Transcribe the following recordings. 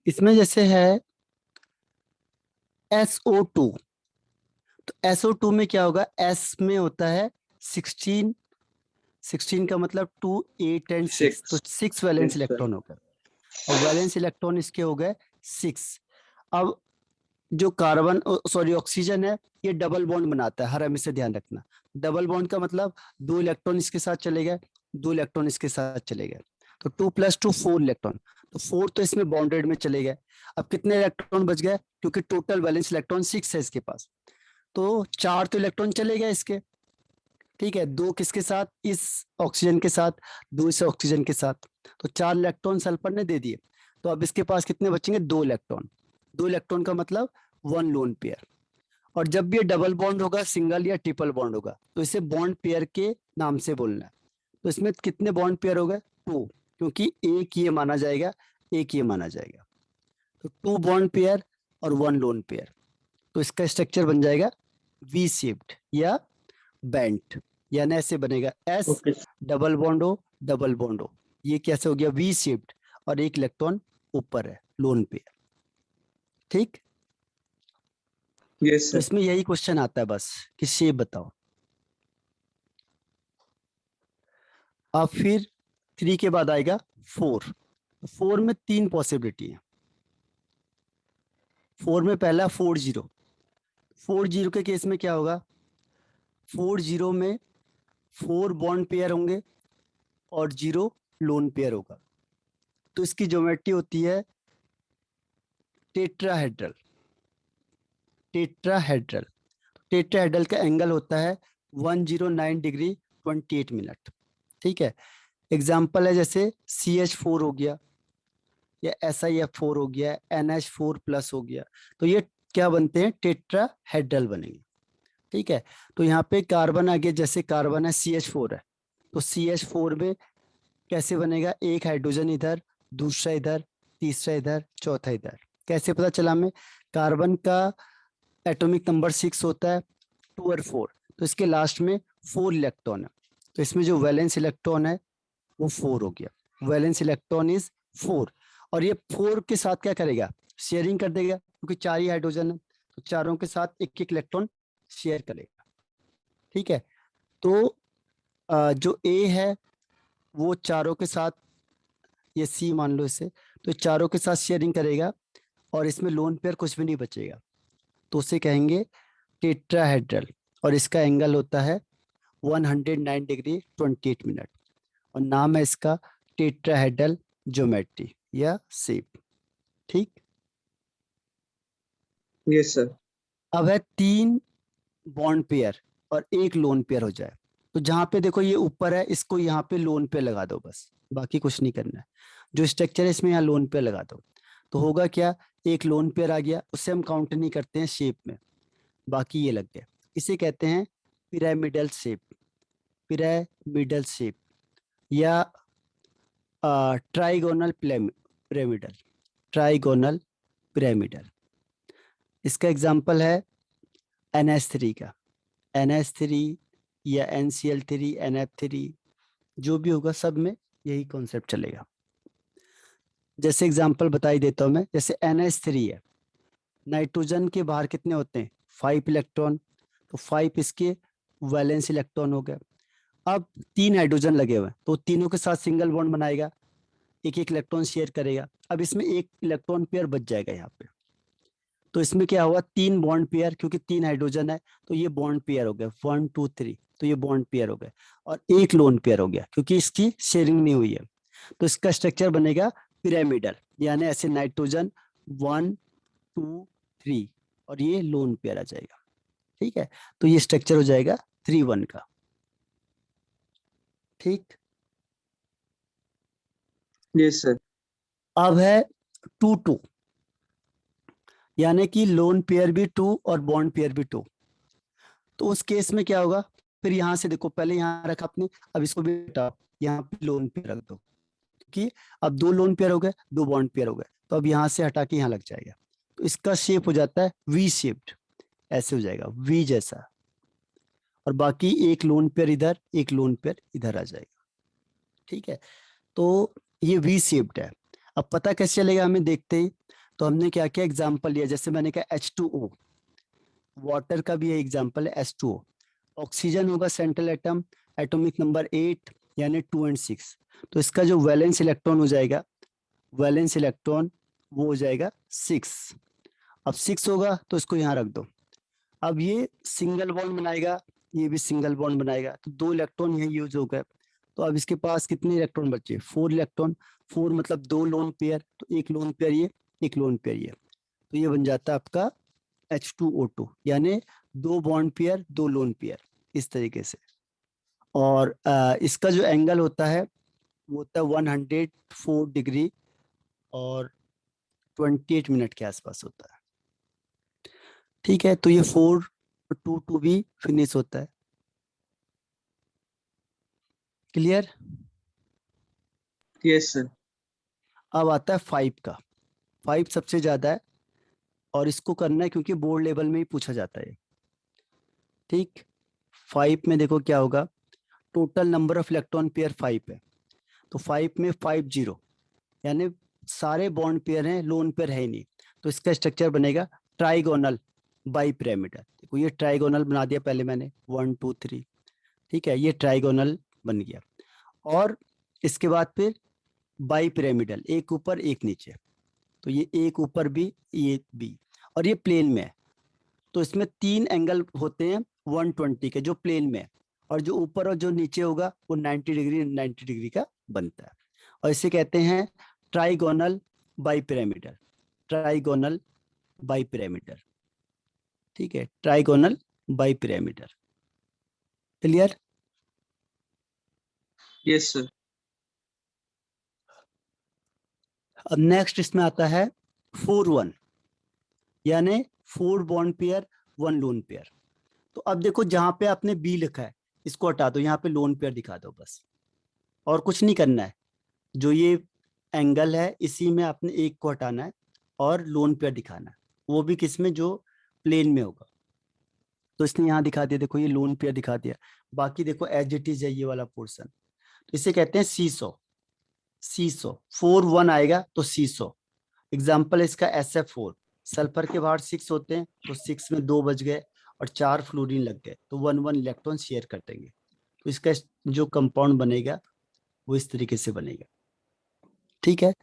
इसमें जैसे है SO2, तो SO2 में क्या होगा, S में होता है 16, 16 का मतलब 2 8 एंड 6, तो 6 वैलेंस यस सर। इलेक्ट्रॉन हो गए, और वैलेंस इलेक्ट्रॉन इसके हो गए 6। अब जो कार्बन, सॉरी, ऑक्सीजन है, ये डबल बॉन्ड बनाता है, हर हमेशा ध्यान रखना। डबल बॉन्ड का मतलब 2 इलेक्ट्रॉन इसके साथ चले गए, 2 इलेक्ट्रॉन इसके साथ चले गए, तो 2 + 2 4 इलेक्ट्रॉन, तो 4 तो इसमें बॉन्डेड में चले गए। अब कितने इलेक्ट्रॉन बच गए, क्योंकि टोटल वैलेंस इलेक्ट्रॉन 6 है इसके पास, तो 4 तो इलेक्ट्रॉन चले गए इसके। ठीक है, 2 किसके साथ, इस ऑक्सीजन के साथ, 2 इस ऑक्सीजन के साथ, तो 4 इलेक्ट्रॉन सल्फर ने दे दिए। तो अब इसके पास कितने बचेंगे, 2 इलेक्ट्रॉन। 2 इलेक्ट्रॉन का मतलब 1 लोन पेयर। और जब भी ये डबल बॉन्ड होगा, सिंगल या ट्रिपल बॉन्ड होगा, तो इसे बॉन्ड पेयर के नाम से बोलना है। तो इसमें कितने बॉन्ड पेयर हो गए, 2, क्योंकि एक ये माना जाएगा, एक ये माना जाएगा, तो 2 बॉन्ड पेयर और 1 लोन पेयर। तो इसका स्ट्रक्चर बन जाएगा वी शेप्ड या बेंट, यानी ऐसे बनेगा, एस ओके। डबल बॉन्ड हो, डबल बॉन्ड हो, ये कैसे हो गया, वी शेप्ड, और एक इलेक्ट्रॉन ऊपर है, लोन पेयर। ठीक, यस तो सर। इसमें यही क्वेश्चन आता है बस कि शेप बताओ। अब फिर 3 के बाद आएगा 4। 4 में 3 पॉसिबिलिटी है। 4 में पहला 40। 40 के केस में क्या होगा, 40 में 4 बॉन्ड पेयर होंगे और 0 लोन पेयर होगा, तो इसकी ज्योमेट्री होती है टेट्राहेड्रल। टेट्राहेड्रल, टेट्राहेड्रल का एंगल होता है 109 डिग्री 28 मिनट। ठीक है, एग्जाम्पल है जैसे CH4 हो गया, या SiF4 हो गया, NH4+ हो गया, तो ये क्या बनते हैं, टेट्राहेड्रल बनेंगे। ठीक है, तो यहाँ पे कार्बन आ गया, जैसे कार्बन है CH4 है, तो CH4 में कैसे बनेगा, एक हाइड्रोजन इधर, दूसरा इधर, तीसरा इधर, चौथा इधर। कैसे पता चला हमें, कार्बन का एटॉमिक नंबर 6 होता है, 2 और 4, तो इसके लास्ट में 4 इलेक्ट्रॉन है, तो इसमें जो वैलेंस इलेक्ट्रॉन है वो 4 हो गया, वैलेंस इलेक्ट्रॉन इज 4। और ये 4 के साथ क्या करेगा, शेयरिंग कर देगा, क्योंकि 4 ही हाइड्रोजन है, तो चारों के साथ एक एक इलेक्ट्रॉन शेयर करेगा। ठीक है, तो जो ए है वो चारों के साथ, ये सी मान लो इसे, तो चारों के साथ शेयरिंग करेगा, और इसमें लोन पेयर कुछ भी नहीं बचेगा, तो उसे कहेंगे टेट्राहेड्रल, और इसका एंगल होता है 109 डिग्री 28 मिनट, और नाम है इसका टेट्राहेड्रल ज्योमेट्री या शेप। ठीक, यस सर। अब है 3 बॉन्ड पेयर और एक लोन पेयर हो जाए, तो जहां पे देखो ये ऊपर है, इसको यहाँ पे लोन पेयर लगा दो बस, बाकी कुछ नहीं करना है। जो स्ट्रक्चर है इसमें यहाँ लोन पेयर लगा दो, तो होगा क्या, एक लोन पेयर आ गया, उससे हम काउंट नहीं करते हैं शेप में, बाकी ये लग गया। इसे कहते हैं पिरामिडल शेप, पिरामिडल शेप, या ट्राइगोनल पिरामिडल, ट्राइगोनल पिरामिडल। इसका एग्जांपल है NH3 का, NH3 या NCl3, NF3, जो भी होगा सब में यही कॉन्सेप्ट चलेगा। जैसे एग्जांपल बताई देता हूं मैं, जैसे NH3 है, नाइट्रोजन के बाहर कितने होते हैं, 5 इलेक्ट्रॉन, तो 5 इसके वैलेंस इलेक्ट्रॉन हो गए। अब 3 हाइड्रोजन लगे हुए हैं, तो तीनों के साथ सिंगल बॉन्ड बनाएगा, एक एक इलेक्ट्रॉन शेयर करेगा। अब इसमें एक इलेक्ट्रॉन पेयर बच जाएगा यहाँ पे, तो इसमें क्या हुआ, 3 बॉन्ड पेयर, क्योंकि 3 हाइड्रोजन है, तो ये बॉन्ड पेयर हो गए 1 2 3, तो ये बॉन्ड पेयर हो गए, और एक लोन पेयर हो गया, क्योंकि इसकी शेयरिंग नहीं हुई है, तो इसका स्ट्रक्चर बनेगा पिरामिडल, यानी ऐसे नाइट्रोजन 1 2 3, और ये लोन पेयर आ जाएगा। ठीक है, तो ये स्ट्रक्चर हो जाएगा 3 1 का। ठीक, यस सर। अब है 2 2, यानी कि लोन पेयर भी 2 और बॉन्ड पेयर भी 2, तो उस केस में क्या होगा, फिर यहाँ से देखो, पहले यहाँ रखा आपने, अब इसको भी हटाओ, यहाँ पे लोन पेयर रख दो, कि अब 2 लोन पेयर हो गए, 2 बॉन्ड पेयर हो गए, तो अब यहाँ से हटा के यहाँ लग जाएगा, तो इसका शेप हो जाता है वी शेप्ड, ऐसे हो जाएगा वी जैसा, और बाकी एक लोन पेयर इधर, एक लोन पेयर इधर आ जाएगा। ठीक है, तो ये वी शेप्ड है। अब पता कैसे चलेगा हमें देखते ही? तो हमने क्या क्या एग्जाम्पल लिया, जैसे मैंने कहा H2O, वाटर का भी ये एग्जाम्पल है H2O। ऑक्सीजन होगा सेंट्रल एटम, एटॉमिक नंबर 8 यानी 2 और 6। तो इसका जो वैलेंस इलेक्ट्रॉन हो जाएगा, वैलेंस इलेक्ट्रॉन वो हो जाएगा 6। अब 6 होगा तो इसको यहाँ रख दो। अब ये सिंगल बॉन्ड बनाएगा, ये भी सिंगल बॉन्ड बनाएगा, तो 2 इलेक्ट्रॉन यहाँ यूज हो गए। तो अब इसके पास कितने इलेक्ट्रॉन बचे? 4 इलेक्ट्रॉन। 4 मतलब 2 लोन पेयर, तो एक लोन पेयर ये, एक लोन पेयर ये, तो ये बन जाता है आपका H2O2, यानी 2 बॉन्ड पेयर 2 लोन पेयर, इस तरीके से। और इसका जो एंगल होता है वो होता है 104 डिग्री और 28 मिनट के आसपास होता है। ठीक है, तो ये 422 भी फिनिश होता है। क्लियर? Yes sir. अब आता है 5 का। 5 सबसे ज्यादा है और इसको करना है क्योंकि बोर्ड लेवल में ही पूछा जाता है। ठीक, 5 में देखो क्या होगा, total number of electron pair 5 है, तो 5 में 50 यानी सारे बॉन्ड पेयर हैं, लोन पेयर है ही नहीं। तो इसका स्ट्रक्चर बनेगा ट्राइगोनल बाई पिरामिडल। देखो ये ट्राइगोनल बना दिया पहले मैंने, 1 2 3। ठीक है, ये ट्राइगोनल बन गया। और इसके बाद फिर बाई पिरामिडल, एक ऊपर एक नीचे, तो ये एक ऊपर भी, ये भी, और ये प्लेन में है। तो इसमें 3 एंगल होते हैं 120 के जो प्लेन में है, और जो ऊपर और जो नीचे होगा वो 90 डिग्री 90 डिग्री का बनता है। और इसे कहते हैं trigonal bi pyramidal, trigonal bi pyramidal. ठीक है, trigonal bi pyramidal. Clear? Yes sir. अब नेक्स्ट इसमें आता है 4-1, यानी 4 बॉन्ड पेयर 1 लोन पेयर। तो अब देखो जहां पे आपने बी लिखा है इसको हटा दो, यहाँ पे लोन पेयर दिखा दो बस, और कुछ नहीं करना है। जो ये एंगल है इसी में आपने एक को हटाना है और लोन पेयर दिखाना है, वो भी किसमें, जो प्लेन में होगा। तो इसने यहाँ दिखा दिया, देखो ये लोन पेयर दिखा दिया। बाकी देखो एज इट इज है ये वाला पोर्शन, तो इसे कहते हैं सीसो। सीसो 4-1 आएगा तो सीसो। एग्जाम्पल इसका SF4, सल्फर के बाहर 6 होते हैं, तो 6 में 2 बच गए और 4 फ्लोरीन लग गए, तो 1-1 इलेक्ट्रॉन शेयर कर देंगे। तो इसका जो कंपाउंड बनेगा वो इस तरीके से बनेगा। ठीक है,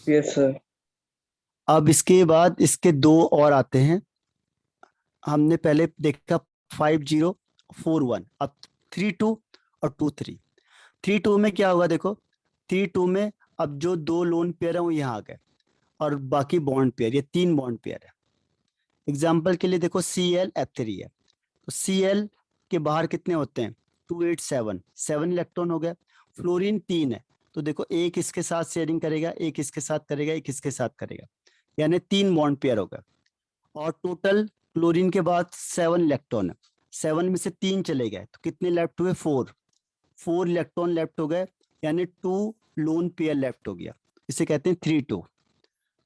यस सर। अब इसके बाद इसके 2 और आते हैं। हमने पहले देखा 5041, अब 32 और 23। 32 में क्या होगा देखो, 32 में अब जो 2 लोन पेयर है वो यहाँ आ गए और बाकी बॉन्ड पेयर, ये 3 बॉन्ड पेयर है। एग्जाम्पल के लिए देखो ClF3 है, तो Cl के बाहर कितने होते हैं, 287, 7 इलेक्ट्रॉन हो गए। फ्लोरीन 3 है, तो देखो एक इसके साथ शेयरिंग करेगा, एक इसके साथ करेगा, एक इसके साथ करेगा, यानी 3 बॉन्ड पेयर हो गए। और टोटल क्लोरीन के बाद 7 इलेक्ट्रॉन है, 7 में से 3 चले गए, तो कितने लेफ्ट हुए, 4 इलेक्ट्रॉन लेफ्ट हो गए, यानी 2 लोन पेयर लेफ्ट हो गया। इसे कहते हैं 3-2।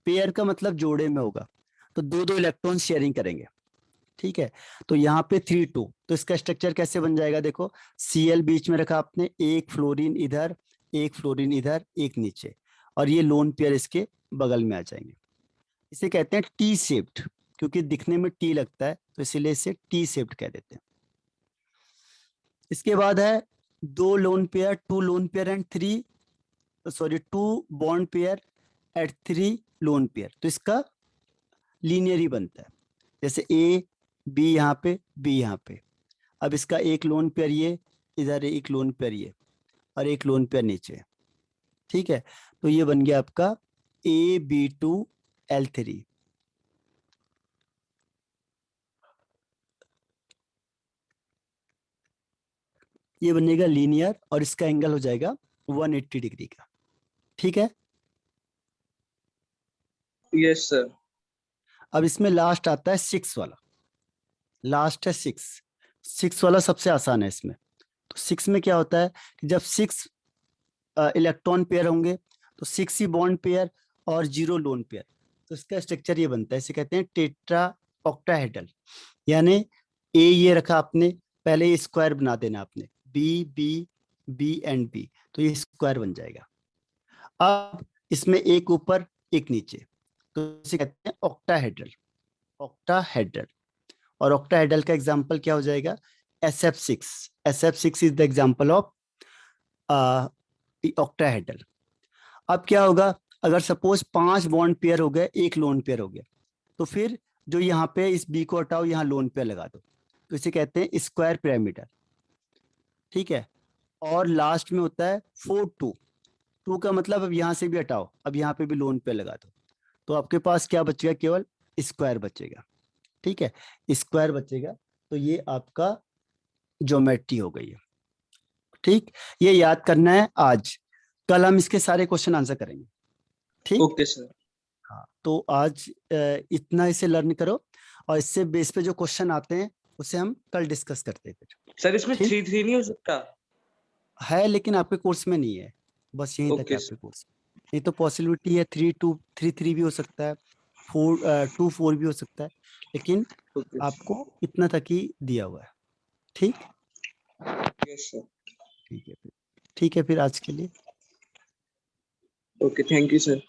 पेयर का मतलब जोड़े में होगा, तो 2-2 इलेक्ट्रॉन शेयरिंग करेंगे। ठीक है, तो यहाँ पे 3-2, तो इसका स्ट्रक्चर कैसे बन जाएगा देखो, Cl बीच में रखा आपने, एक फ्लोरीन इधर, एक फ्लोरीन इधर, एक नीचे, और ये लोन पेयर इसके बगल में आ जाएंगे। इसे कहते हैं टी शेप्ड, क्योंकि दिखने में टी लगता है तो इसीलिए इसे टी शेप्ड कह देते हैं। इसके बाद है 2 lone pair, 2 lone pair and 2 bond pair at 3 lone pair, तो इसका लीनियर ही बनता है, जैसे ए बी यहाँ पे, बी यहाँ पे। अब इसका एक लोन पेयर ये इधर, एक लोन पेयर ये, और एक लोन पेयर नीचे। ठीक है, तो ये बन गया आपका AB2L3। ये बनेगा लीनियर और इसका एंगल हो जाएगा 180 डिग्री का। ठीक है, यस सर। अब इसमें लास्ट आता है 6 वाला, लास्ट है 6 वाला सबसे आसान है इसमें। तो 6 में क्या होता है कि जब 6 इलेक्ट्रॉन पेयर होंगे तो 6 ही बॉन्ड पेयर और 0 लोन पेयर, तो इसका स्ट्रक्चर ये बनता है, इसे कहते हैं टेट्रा ऑक्टाहेड्रल। यानी ए ये रखा आपने, पहले ये स्क्वायर बना देना आपने, B B B and B, तो ये स्क्वायर बन जाएगा। अब इसमें एक ऊपर एक नीचे, तो इसे कहते हैं ऑक्टाहेड्रल। ऑक्टाहेड्रल, और ऑक्टाहेड्रल का एग्जांपल क्या हो जाएगा? SF6। SF6 is the example of octahedral. अब क्या होगा, अगर सपोज 5 बॉन्ड पेयर हो गए, एक लोन पेयर हो गया, तो फिर जो यहाँ पे इस बी को हटाओ, यहाँ लोन पेयर लगा दो, तो इसे कहते हैं स्क्वायर पिरामिडल। ठीक है। और लास्ट में होता है 4 2। 2 का मतलब अब यहाँ से भी हटाओ, अब यहाँ पे भी लोन पेयर लगा दो, तो आपके पास क्या बचेगा? केवल स्क्वायर बचेगा। ठीक है, स्क्वायर बचेगा। तो ये आपका ज्योमेट्री हो गई है। ठीक, ये याद करना है आज, कल हम इसके सारे क्वेश्चन आंसर करेंगे। ठीक। Okay sir. हाँ, तो आज इतना इसे लर्न करो, और इससे बेस पे जो क्वेश्चन आते हैं उसे हम कल डिस्कस करते हैं फिर। सर इसमें ठीक 3 3 नहीं हो सकता? है, लेकिन आपके कोर्स में नहीं है, बस यहीं तक है ओके आपके सर। कोर्स। नहीं तो पॉसिबिलिटी है 3 2 3 3 भी हो सकता है, 4 2 4 भी हो सकता है, लेकिन ओके आपको इतना तक ही दिया हुआ है। ठीक। Yes sir. ठीक है फिर, ठीक है फिर आज के लिए। Okay, thank you sir.